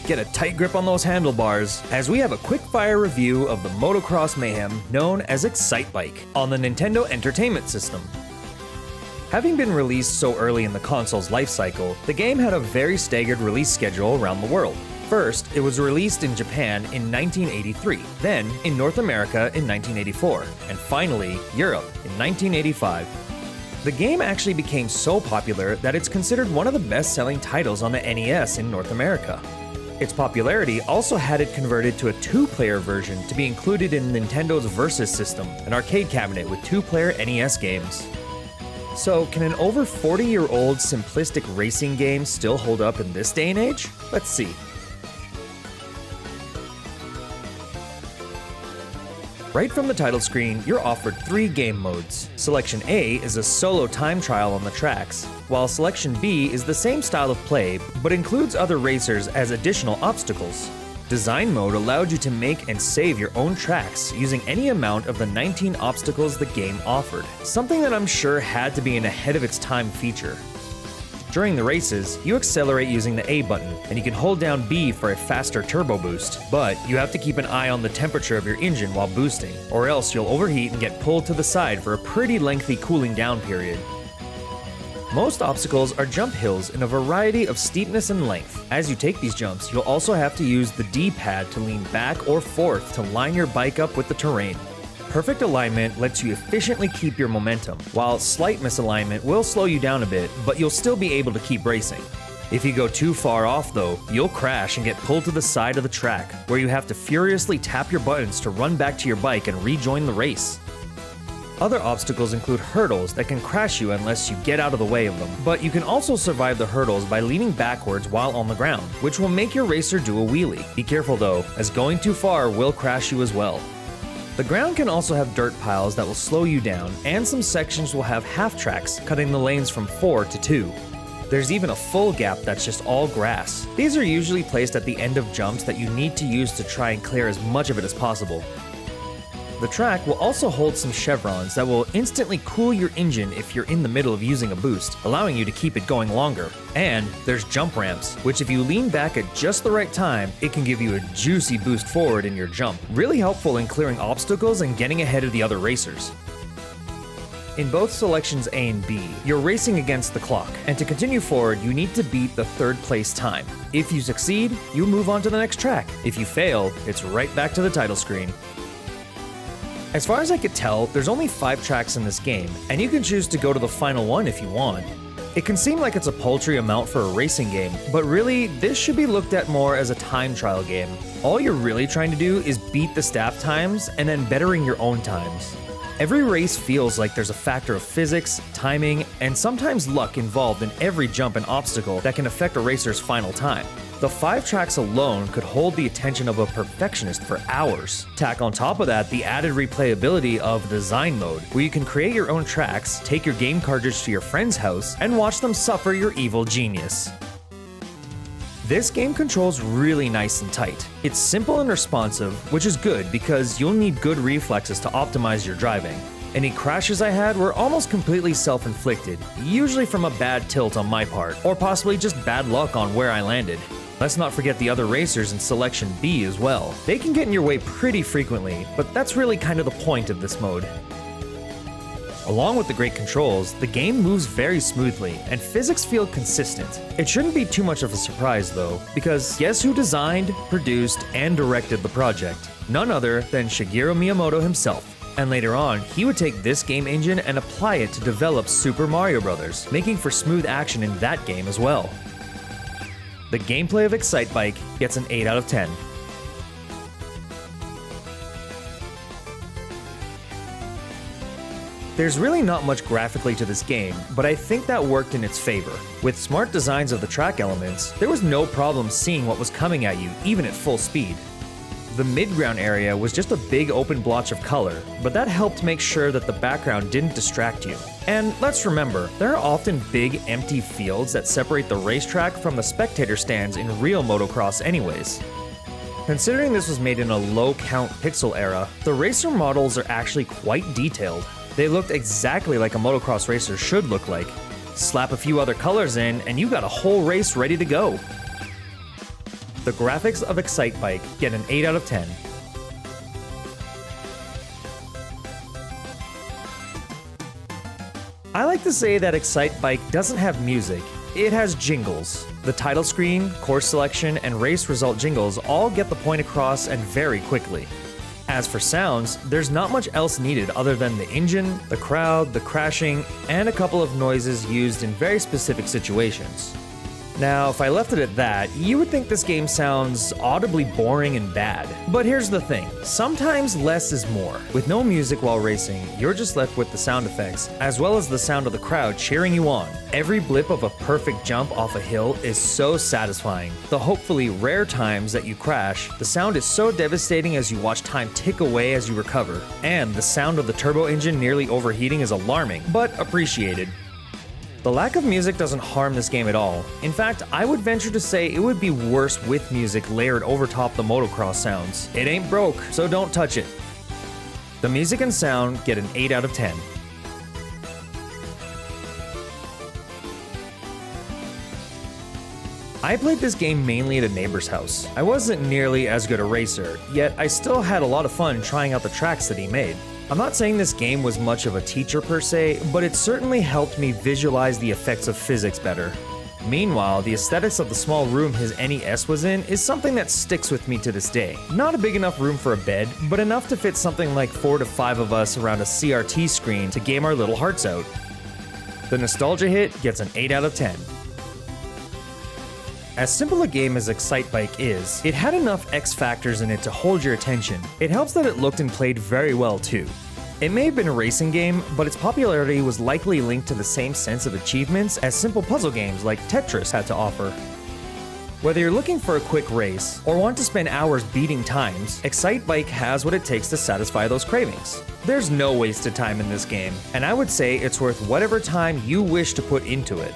Get a tight grip on those handlebars, as we have a quick-fire review of the motocross mayhem known as Excitebike on the Nintendo Entertainment System. Having been released so early in the console's life cycle, the game had a very staggered release schedule around the world. First, it was released in Japan in 1983, then in North America in 1984, and finally, Europe in 1985. The game actually became so popular that it's considered one of the best-selling titles on the NES in North America. Its popularity also had it converted to a two-player version to be included in Nintendo's Versus system, an arcade cabinet with two-player NES games. So, can an over 40-year-old simplistic racing game still hold up in this day and age? Let's see. Right from the title screen, you're offered 3 game modes. Selection A is a solo time trial on the tracks, while Selection B is the same style of play, but includes other racers as additional obstacles. Design mode allowed you to make and save your own tracks using any amount of the 19 obstacles the game offered, something that I'm sure had to be an ahead-of-its-time feature. During the races, you accelerate using the A button, and you can hold down B for a faster turbo boost, but you have to keep an eye on the temperature of your engine while boosting, or else you'll overheat and get pulled to the side for a pretty lengthy cooling down period. Most obstacles are jump hills in a variety of steepness and length. As you take these jumps, you'll also have to use the D-pad to lean back or forth to line your bike up with the terrain. Perfect alignment lets you efficiently keep your momentum, while slight misalignment will slow you down a bit, but you'll still be able to keep racing. If you go too far off though, you'll crash and get pulled to the side of the track, where you have to furiously tap your buttons to run back to your bike and rejoin the race. Other obstacles include hurdles that can crash you unless you get out of the way of them, but you can also survive the hurdles by leaning backwards while on the ground, which will make your racer do a wheelie. Be careful though, as going too far will crash you as well. The ground can also have dirt piles that will slow you down, and some sections will have half tracks, cutting the lanes from 4 to 2. There's even a full gap that's just all grass. These are usually placed at the end of jumps that you need to use to try and clear as much of it as possible. The track will also hold some chevrons that will instantly cool your engine if you're in the middle of using a boost, allowing you to keep it going longer. And there's jump ramps, which if you lean back at just the right time, it can give you a juicy boost forward in your jump. Really helpful in clearing obstacles and getting ahead of the other racers. In both selections A and B, you're racing against the clock, and to continue forward, you need to beat the 3rd place time. If you succeed, you move on to the next track. If you fail, it's right back to the title screen. As far as I could tell, there's only 5 tracks in this game, and you can choose to go to the final one if you want. It can seem like it's a paltry amount for a racing game, but really, this should be looked at more as a time trial game. All you're really trying to do is beat the staff times and then bettering your own times. Every race feels like there's a factor of physics, timing, and sometimes luck involved in every jump and obstacle that can affect a racer's final time. The 5 tracks alone could hold the attention of a perfectionist for hours. Tack on top of that the added replayability of design mode, where you can create your own tracks, take your game cartridge to your friend's house, and watch them suffer your evil genius. This game controls really nice and tight. It's simple and responsive, which is good because you'll need good reflexes to optimize your driving. Any crashes I had were almost completely self-inflicted, usually from a bad tilt on my part, or possibly just bad luck on where I landed. Let's not forget the other racers in Selection B as well. They can get in your way pretty frequently, but that's really kind of the point of this mode. Along with the great controls, the game moves very smoothly, and physics feel consistent. It shouldn't be too much of a surprise though, because guess who designed, produced, and directed the project? None other than Shigeru Miyamoto himself. And later on, he would take this game engine and apply it to develop Super Mario Bros., making for smooth action in that game as well. The gameplay of Excitebike gets an 8 out of 10. There's really not much graphically to this game, but I think that worked in its favor. With smart designs of the track elements, there was no problem seeing what was coming at you, even at full speed. The mid-ground area was just a big open blotch of color, but that helped make sure that the background didn't distract you. And let's remember, there are often big empty fields that separate the racetrack from the spectator stands in real motocross anyways. Considering this was made in a low-count pixel era, the racer models are actually quite detailed. They looked exactly like a motocross racer should look like. Slap a few other colors in, and you got a whole race ready to go. The graphics of Excitebike get an 8 out of 10. I like to say that Excitebike doesn't have music, it has jingles. The title screen, course selection, and race result jingles all get the point across and very quickly. As for sounds, there's not much else needed other than the engine, the crowd, the crashing, and a couple of noises used in very specific situations. Now, if I left it at that, you would think this game sounds audibly boring and bad. But here's the thing, sometimes less is more. With no music while racing, you're just left with the sound effects, as well as the sound of the crowd cheering you on. Every blip of a perfect jump off a hill is so satisfying. The hopefully rare times that you crash, the sound is so devastating as you watch time tick away as you recover. And the sound of the turbo engine nearly overheating is alarming, but appreciated. The lack of music doesn't harm this game at all. In fact, I would venture to say it would be worse with music layered over top the motocross sounds. It ain't broke, so don't touch it. The music and sound get an 8 out of 10. I played this game mainly at a neighbor's house. I wasn't nearly as good a racer, yet I still had a lot of fun trying out the tracks that he made. I'm not saying this game was much of a teacher per se, but it certainly helped me visualize the effects of physics better. Meanwhile, the aesthetics of the small room his NES was in is something that sticks with me to this day. Not a big enough room for a bed, but enough to fit something like 4 to 5 of us around a CRT screen to game our little hearts out. The nostalgia hit gets an 8 out of 10. As simple a game as Excitebike is, it had enough X factors in it to hold your attention. It helps that it looked and played very well too. It may have been a racing game, but its popularity was likely linked to the same sense of achievements as simple puzzle games like Tetris had to offer. Whether you're looking for a quick race, or want to spend hours beating times, Excitebike has what it takes to satisfy those cravings. There's no wasted time in this game, and I would say it's worth whatever time you wish to put into it.